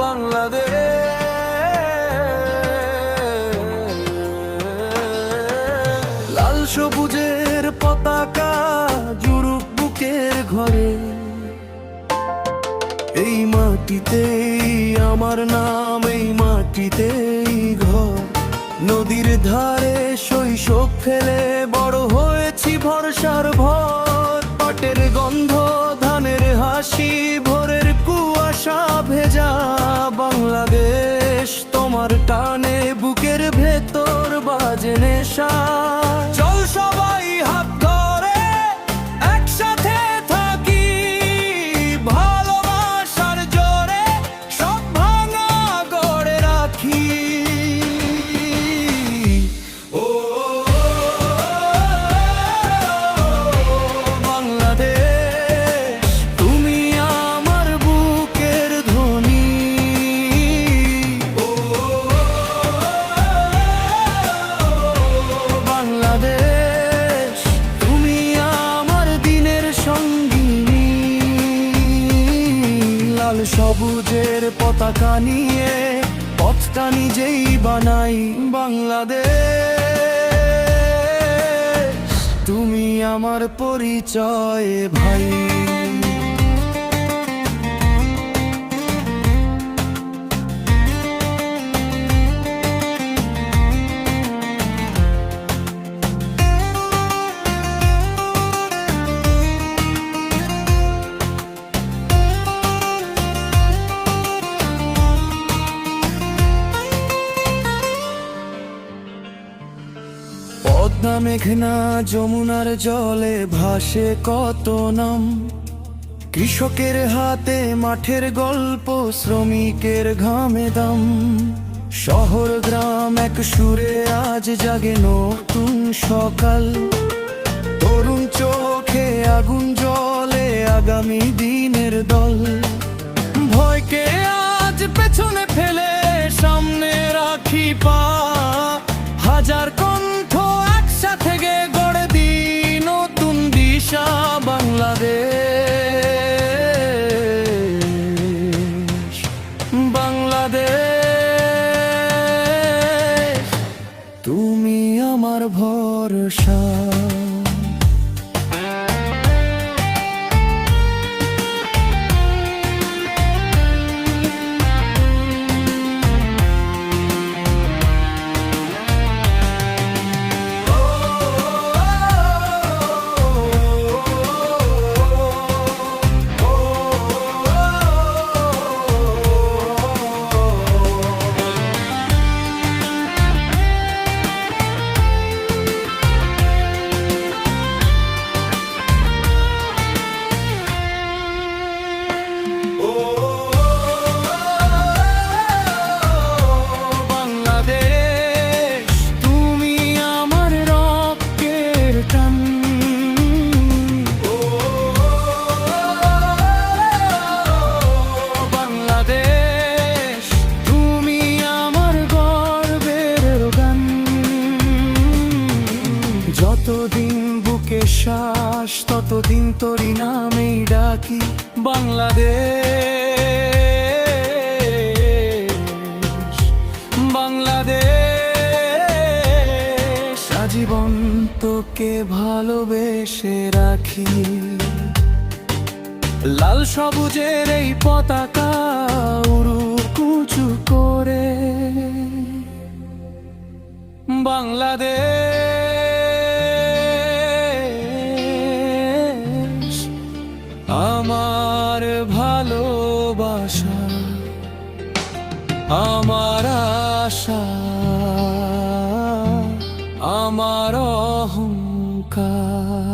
বাংলাদেশ। লাল সবুজের পতাকা জুড়ুক বুকের ঘরে, এই মাটিতেই আমার নাম, এই মাটিতেই ঘর। নদীর ধারে শৈশব ফেলে বড় হয়েছি ভরসার ভর। পাটের গন্ধ, ধানের হাসি, ভোরের কুয়াশা ভেজা বাংলাদেশ। তোমার টানে বুকের ভেতর বাজে নেশা। চল সবাই হাত ধরে একসাথে থাকি, ভালোবাসার জোরে সব ভাঙা গড়ে রাখি। ও বাংলাদেশ, তুমি আমার বুকের ধ্বনি। ও বাংলাদেশ, তুমি আমার দিনের সঙ্গিনী। লাল সবুজের পতাকা নিয়ে পথটা নিজেই বানাই। বাংলাদেশ, তুমি আমার পরিচয় ভাই। পদ্মা, মেঘনা, যমুনার জলে ভাসে কত নাম। কৃষকের হাতে মাঠের গল্প, শ্রমিকের ঘামে দাম। শহর গ্রাম এক সুরে আজ জাগে নতুন সকাল। তরুণ চোখে আগুন জ্বলে আগামী দিনের দল। ভয়কে আজ পেছনে ফেলে সামনে রাখি পা। হাজার কণ্ঠ একসাথে গড়ে দি নতুন দিশা। বাংলাদেশ, বাংলাদেশ, তুমি আমার ভরসা। যতদিন বুকে শ্বাস, ততদিন তোরই নামেই ডাকি। বাংলাদেশ, বাংলাদেশ, আজীবন তোকে ভালোবেসে রাখি। লাল সবুজের এই পতাকা উড়ুক উঁচু করে। বাংলাদেশ, আমার ভালোবাসা, আমার আশা, আমার অহংকার।